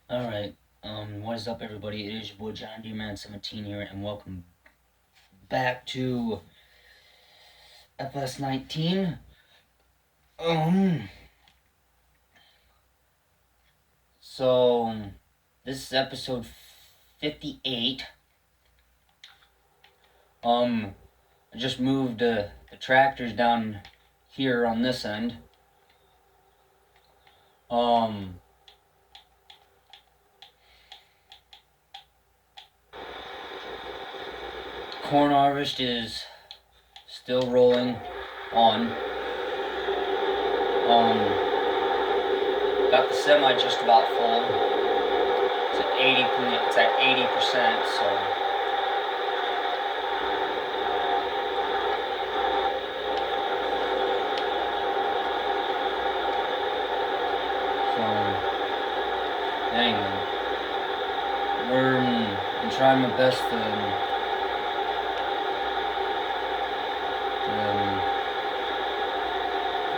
Alright, what is up everybody? It is your boy John D-Man17 here, and welcome back to FS19. So, this is episode 58. I just moved the tractors down here on this end. Corn harvest is still rolling on. Got the semi just about full. It's at 80%, so anyway, I'm trying my best to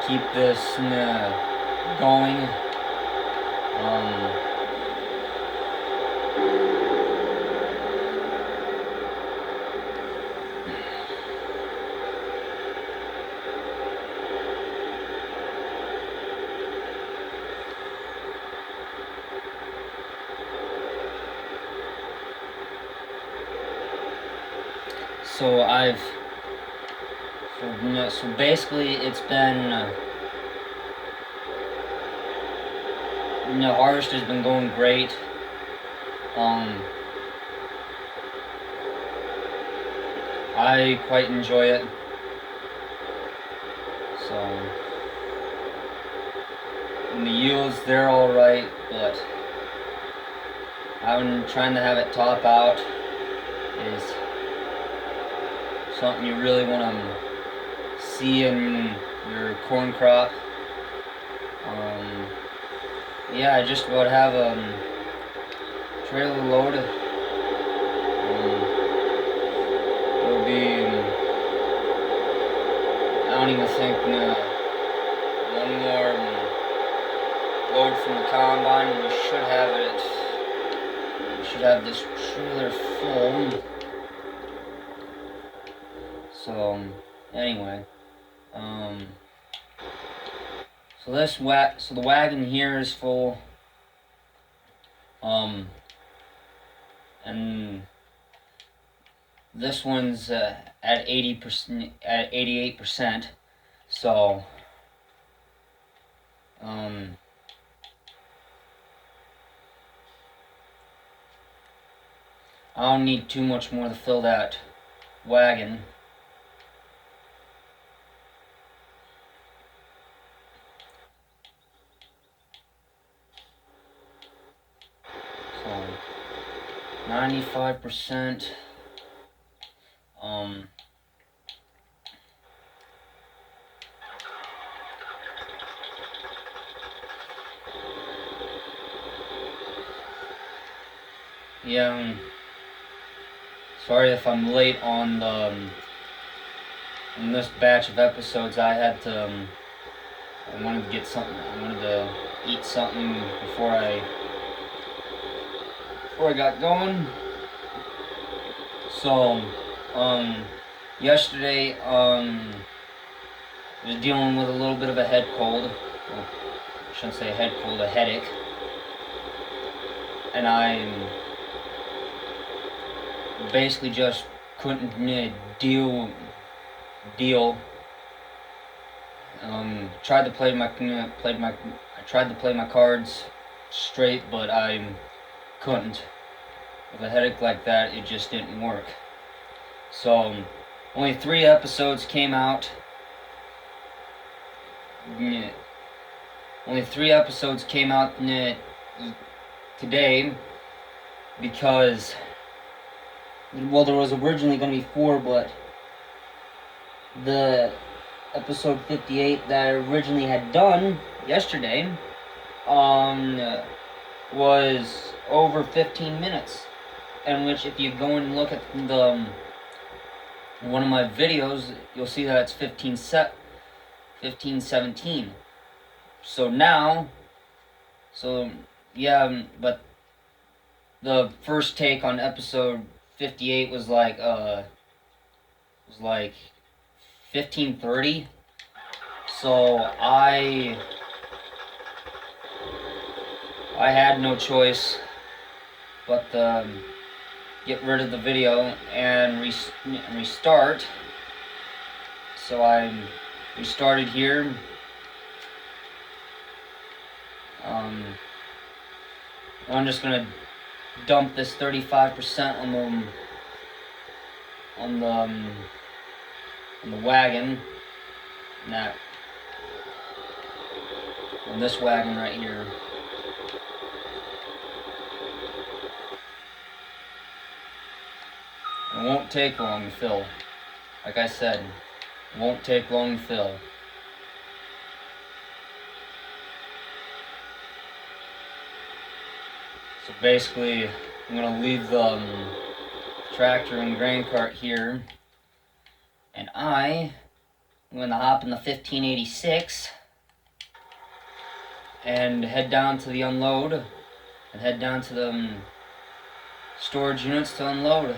keep this going. So basically it's been harvest has been going great. I quite enjoy it. So, and the yields, they're alright, but I'm trying to have it top out is something you really want to see in your corn crop. Yeah, I just about have a trailer load. It'll be, I don't even think, one more load from the combine, and we should have this trailer full. So, anyway, so the wagon here is full, and this one's at 80%, at 88%. So, I don't need too much more to fill that wagon. So 95%. Yeah, sorry if I'm late on in this batch of episodes. I had to, I wanted to get something, I wanted to eat something before I got going. So, yesterday, I was dealing with a little bit of a head cold. Well, I shouldn't say a head cold, a headache. And I basically just couldn't deal. Tried to play my cards straight, but I couldn't. With a headache like that, it just didn't work. So, only 3 episodes came out. Only 3 episodes came out today, because, well, there was originally going to be 4, but the episode 58 that I originally had done yesterday was over 15 minutes, in which, if you go and look at the one of my videos, you'll see that it's 15:17. So now, yeah, but the first take on episode 58 was like 15:30. So I had no choice but to get rid of the video and restart. So I restarted here. I'm just gonna dump this 35% on the wagon, and on this wagon right here. It won't take long to fill. Like I said, it won't take long to fill. So basically, I'm gonna leave the tractor and grain cart here, and I'm gonna hop in the 1586 and head down to the unload, and head down to the storage units to unload.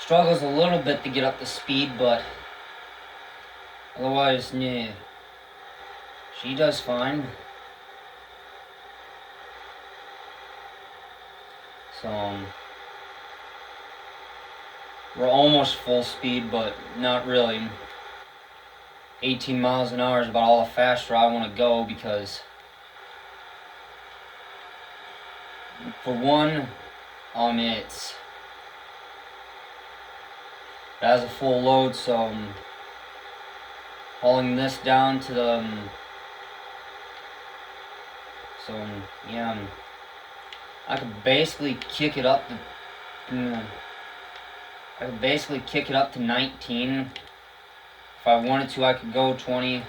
Struggles a little bit to get up to speed, but otherwise, yeah, she does fine. So we're almost full speed, but not really. 18 miles an hour is about all the faster I want to go, because for one, it has a full load, so hauling this down to the yeah, I could basically kick it up to 19. If I wanted to, I could go 20,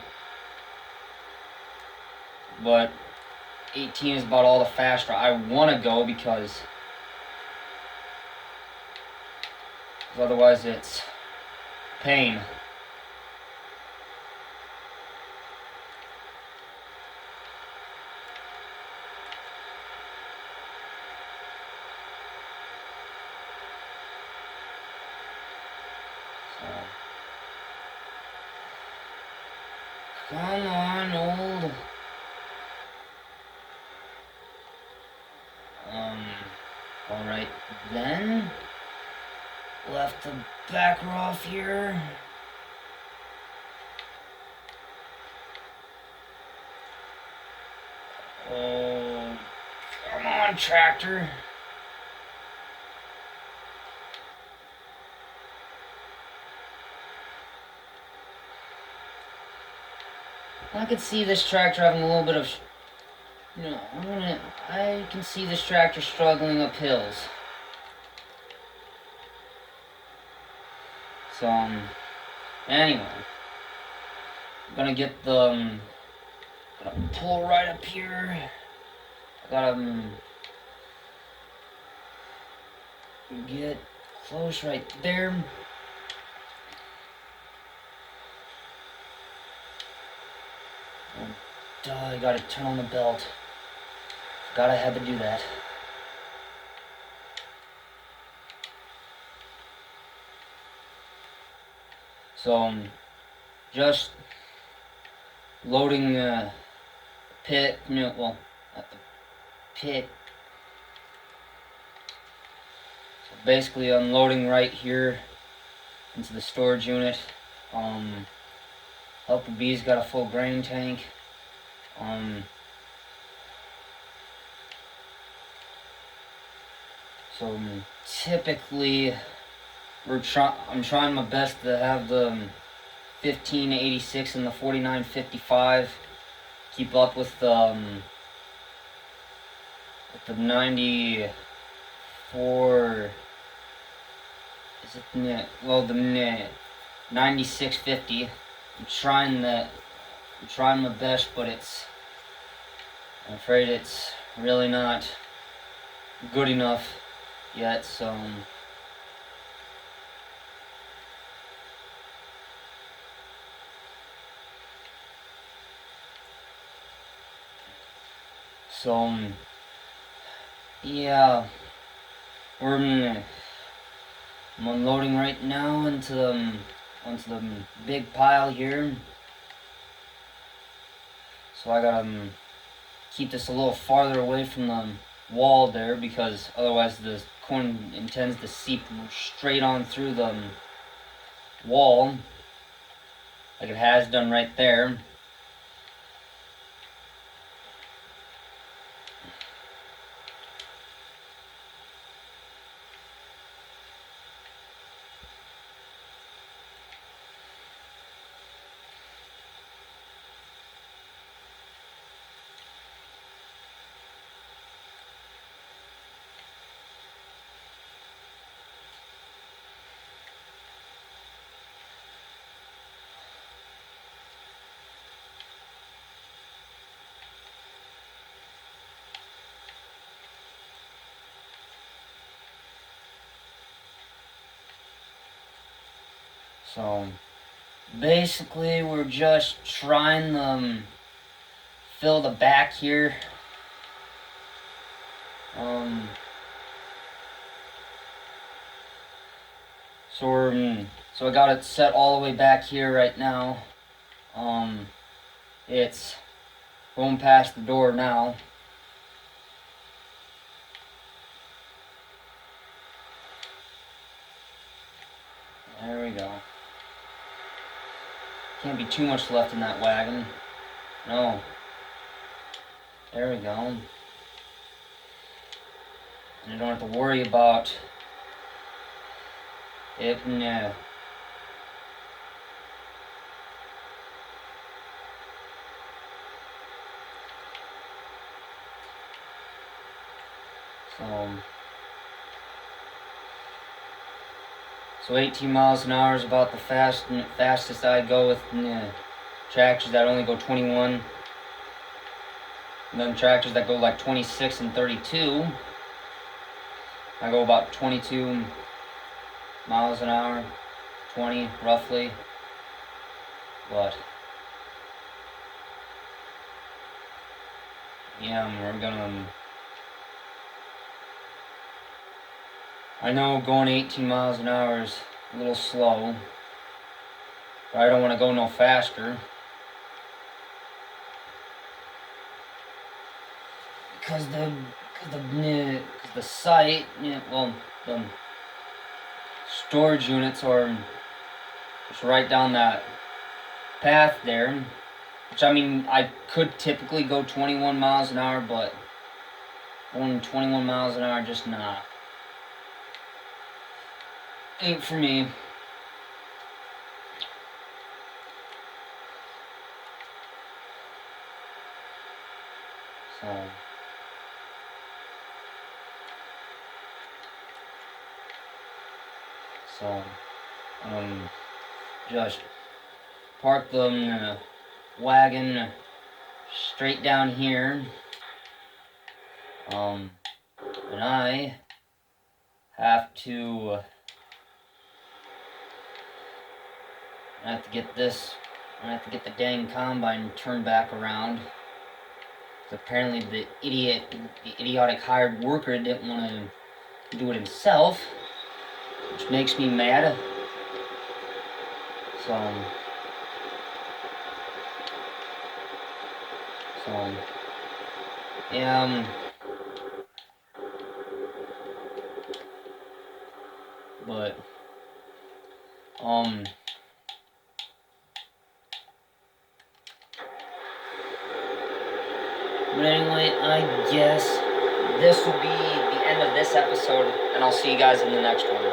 but 18 is about all the faster I want to go, because otherwise it's pain. So, come on, old. Alright then. Left the backer off here. Oh, come on, tractor. I could see this tractor having a little bit of, I can see this tractor struggling up hills. So, anyway, I'm gonna get the, gonna pull right up here. I gotta get close right there. Duh, I gotta turn on the belt. Forgot I had to do that. So, just loading the pit, well, not the pit. So basically unloading right here into the storage unit. Helper B's got a full grain tank. So typically I'm trying my best to have the 1586 and the 4955 keep up with the 94. Is it the 9650? I'm trying my best, but I'm afraid it's really not good enough yet, so yeah, I'm unloading right now onto the big pile here. So I gotta keep this a little farther away from the wall there, because otherwise the corn intends to seep straight on through the wall, like it has done right there. So basically we're just trying to fill the back here. So I got it set all the way back here right now. It's going past the door now. There we go. Can't be too much left in that wagon. No. There we go. And you don't have to worry about it. No. So 18 miles an hour is about the fastest I go with tractors that only go 21. And then tractors that go like 26 and 32, I go about 22 miles an hour, 20 roughly. But yeah, we're gonna. I know going 18 miles an hour is a little slow, but I don't want to go no faster, because the site, well, the storage units are just right down that path there. Which, I mean, I could typically go 21 miles an hour, but going 21 miles an hour, just not. Ain't for me. So, just park the wagon straight down here. And I have to get this. I have to get the dang combine turned back around. Apparently the idiotic hired worker didn't want to do it himself, which makes me mad. So yeah, but anyway, I guess this will be the end of this episode, and I'll see you guys in the next one.